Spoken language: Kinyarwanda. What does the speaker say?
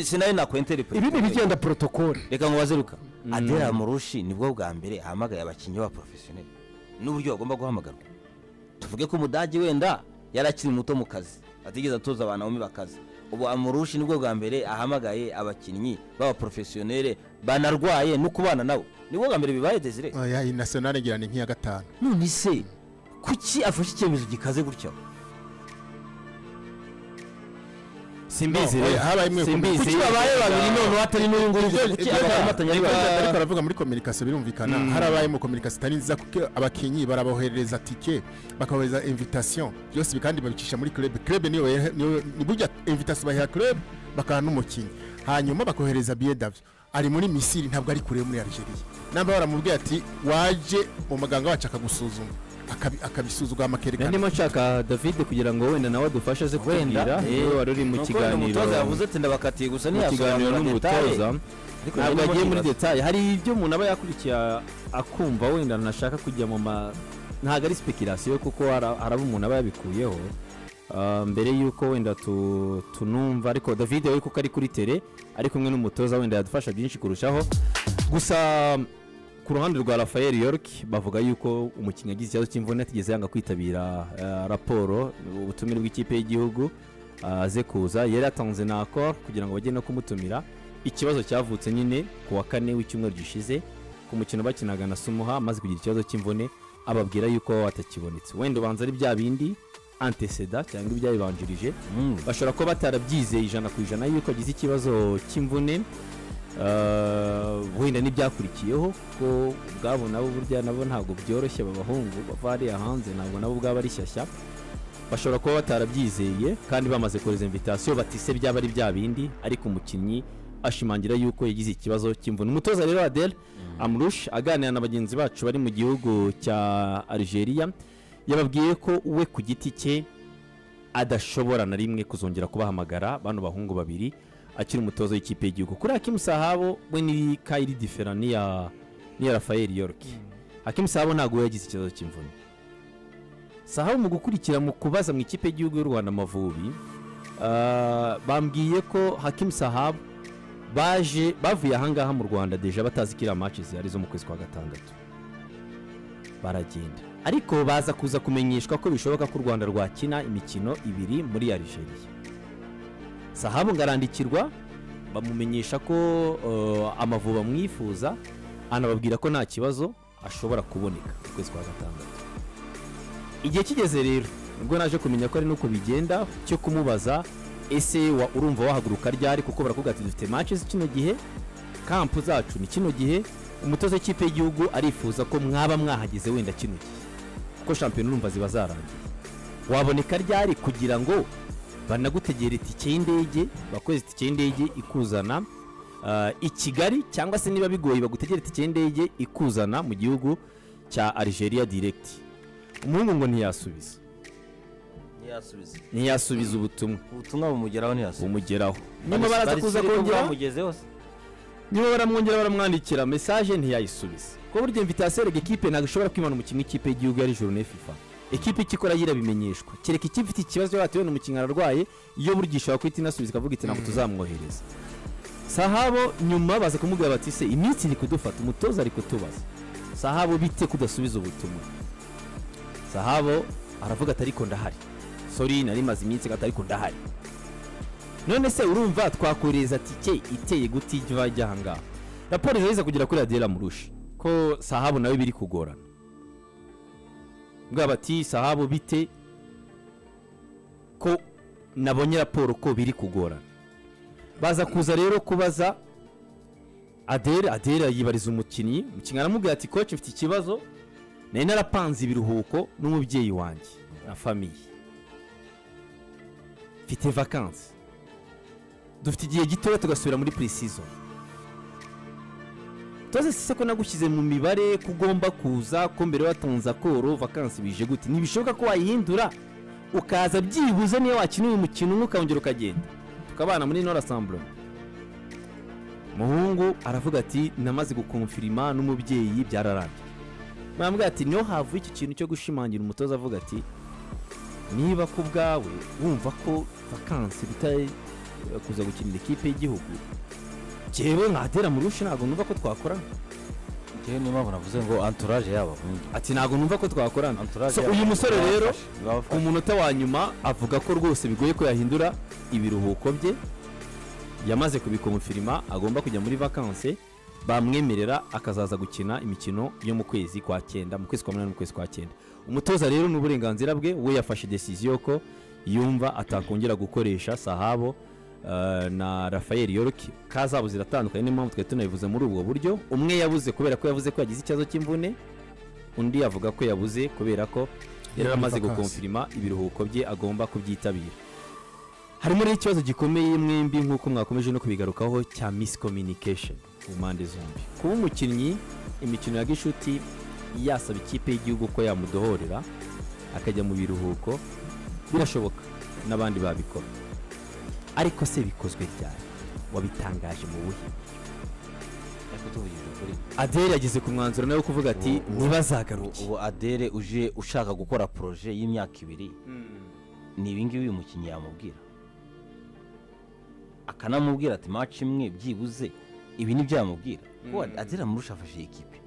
sinari nakwenterepre ibi bigenda protocole reka ngo bazeruka Adela Murushi nibwo bwa mbere ahamagaye abakinyi ba professionnel n'uburyo bagomba guhamagarwa tuvuge ko umudage wenda yarakiri muto mu kazi atigeze atoza abana bo bakazi ubu Amurushi nibwo bwa mbere ahamagaye abakinyi baba professionnel banarwaye no kubana nabo nibwo bwa mbere bibaye Desire oya nationale ngira ni nk'iya gatanu none se kuki afashe icyemezo gikaze gutyo simbizi kuki babaye babiri none atari n'uyu kuki abamatanya ariko aravuga muri communication birumvikana harabaye mu communication tari nziza kuko abakinyi barabohereza ticket bakabohereza invitation byose bikandi babicisha muri club niyo ni burya invitation bahiha club bakana n'umukinyi hanyuma bakohereza billet d'avion ari muri Misiri ntabwo ari kure muri Algeria namba baramubwiye ati waje mu maganga wacu akagusuzuma akabisuzugwa amakerekana ndimo nshaka David kugira ngo wenda nawe dufashe ze kwenda wari uri mu kiganiro umutoza yavuze ati ndabakatiye gusa ntiyasobanura n'umutoza ntabwo agiye muri detail hari ibyo umuntu aba yakurikiye akumva wenda nashaka kujya mu ntabwo ari speculation kuko haraba umuntu aba yabikuyeho mbere yuko wenda tunumva ariko David we kuko ari kuri tele ari kumwe n'umutoza wenda yadufasha byinshi kurushaho gusa ku ruhande rwa Rafael York bavuga yuko umukinnyi agize ikibazo cy'imvune atigeze yanga kwitabira raporo ubutumire bw'ikipe y'igihugu aze kuza yari atanze na accord kugira ngo bajye no kumutumira ikibazo cyavutse nyine ku wa 4 w'icyumweru gishize ku mukino bakinaga na Sumuha maze kugira ikibazo cy'imvune ababwira yuko atakibonetse wenda ubanza ari bya bindi antecedent cyangwa ibyabibanjirije bashobora ko batarabyizeye 100% yuko agize ikibazo cy'imvune wenda n'ibyakurikiyeho ko ubwabo nabo burya nabo ntabwo byoroshye babahungu bavariye hanze ntabwo nabo ubwabo ari shyashya bashobora kuba batarabyizeye kandi bamaze kohereza invitation batise byaba ari bya bindi ariko umukinnyi ashimangira yuko yagize ikibazo cy'imvune umutoza rero Adel Amrush aganira na bagenzi bacu bari mu gihugu cya Algeria yababwiye ko we ku giti cye adashobora na rimwe kuzongera kubahamagara bano bahungu babiri akiri umutozo w'ikipe y'igihugu kuri Hakim Sahabo we ni kairi different ya Rafael York Hakim Sahabo ntago yagize ikibazo cy'imvune Sahabo mu gukurikira mu kubaza mu ikipe y'igihugu y'u Rwanda Amavubi bambwiye ko Hakim Sahabo bavuye ahangaha mu Rwanda deja batazi kira matches yari zo mu kwezi kwa gatandatu baragenda ariko baza kuza kumenyeshwa ko bishoboka ko u Rwanda rwakina imikino ibiri muri Algeria Sahabo ngarandikirwa bamumenyesha ko Amavubi amwifuza anababwira ko nta kibazo ashobora kuboneka mu kwezi kwa gatandatu igihe kigeze rero ubwo naje kumenya ko ari nuko bigenda cyo kumubaza ese urumva wahaguruka ryari kuko barakubwira ati dufite matches kino gihe camp zacu ni kino gihe umutoza w'ikipe y'igihugu arifuza ko mwaba mwahageze wenda kino gihe kuko champion urumva ziba zarangiye waboneka ryari kugira ngo banagutegera itike y'indege bakoze itike y'indege ikuzana i Kigali cyangwa se niba bigoye bagutegera itike y'indege ikuzana mu gihugu cya Algeria direct umuhungu ngo ntiyasubiza ubutumwa bumugeraho umugeraho nyuma baraza kuza kongera nyuma baramwongera baramwandikira message ntiyayisubiza ko buryo invitation y'equipe ntago ishobora kwimana umukinnyi w'ikipe y'igihugu yari journée FIFA ekipe ikikora yirabimenyeshwa kereka ikipe ifite ikibazo yatewe n'umukinnyi ararwaye iyo burigishwa kwita inasubiza kavuga iti ntabwo tuzamwohereza Sahabo nyuma baza kumubwira bati se iminsi iri kudufata umutoza ari kutubaza Sahabo bite kudasubiza ubutumwa Sahabo aravuga ati ariko ndahari sorry nari maze iminsi gatari ko ndahari none se urumva twakoreza tike iteye gutijwa jyanga raporo ziza kugira kuri Adel Amrush ko Sahabo nawe biri kugorana bwabati Sahabo bite ko nabonye raporo ko biri kugorana baza kuza rero kubaza Adel yibariza umukinnyi aramubwira ati coach mfite ikibazo nari narapanze ibiruhuko n'umubyeyi wanjye na famille mfite vacances dufite igihe gito tugasubira muri pre-season toze sise ko nagushyize mu mibare kugomba kuza ko mbere watonza koro vacances bije gute nibishoboka ko wayihindura ukaza byibuze niyo wakina uyu mukino ukongera ukagenda tukabana muri no rassemblement muhungu aravuga ati namaze gukonfirima n'umubyeyi byararangiye bambwira ati niyo havu iki kintu cyo gushimangira umutoza avuga ati niba ku bwawe wumva ko vacances kuza gukinira ikipe y'igihugu jewe nkatera mu rushi ntabwo numva ko twakorana njyewe niyo mpamvu navuze ngo entourage yabo ati ntabwo numva ko twakorana Entourage so yabo uyu musore rero ibafashe. ku munota wa nyuma avuga ko rwose bigoye ko yahindura ibiruhuko bye yamaze kubikonfirima agomba kujya muri vacances bamwemerera akazaza gukina imikino yo mu kwezi kwa 9 mu kwezi kwa 8 mu kwezi kwa 9 umutoza rero n'uburenganzira bwe we yafashe decision ko yumva atakongera gukoresha Sahabo na Rafael York kazabo ziratandukanye niyo mpamvu twari tunabivuze muri ubwo buryo umwe yabuze kubera ko yavuze ko yagize ikibazo cy'imvune undi avuga ko yabuze kubera ko yari amaze gukonfirima ibiruhuko bye agomba kubyitabira harimo rero ikibazo gikomeye mwembi nk'uko mwakomeje no kubigarukaho cya miscommunication ku mpande zombi kuba umukinnyi imikino ya gishuti yasaba ikipe y'igihugu ko yamudohorera akajya mu biruhuko birashoboka n'abandi babikora ariko se bikozwe ryari wabitangaje mu buhe Adele yageze ku mwanzuro nawe kuvuga ati ntibazagaruke ubu Adele uje ushaka gukora projet y'imyaka 2 ni ibingibi uyu mukinnyi yamubwira akanamubwira ati match imwe byibuze ibi ni byamubwira ko Adele amurusha afashe ikipe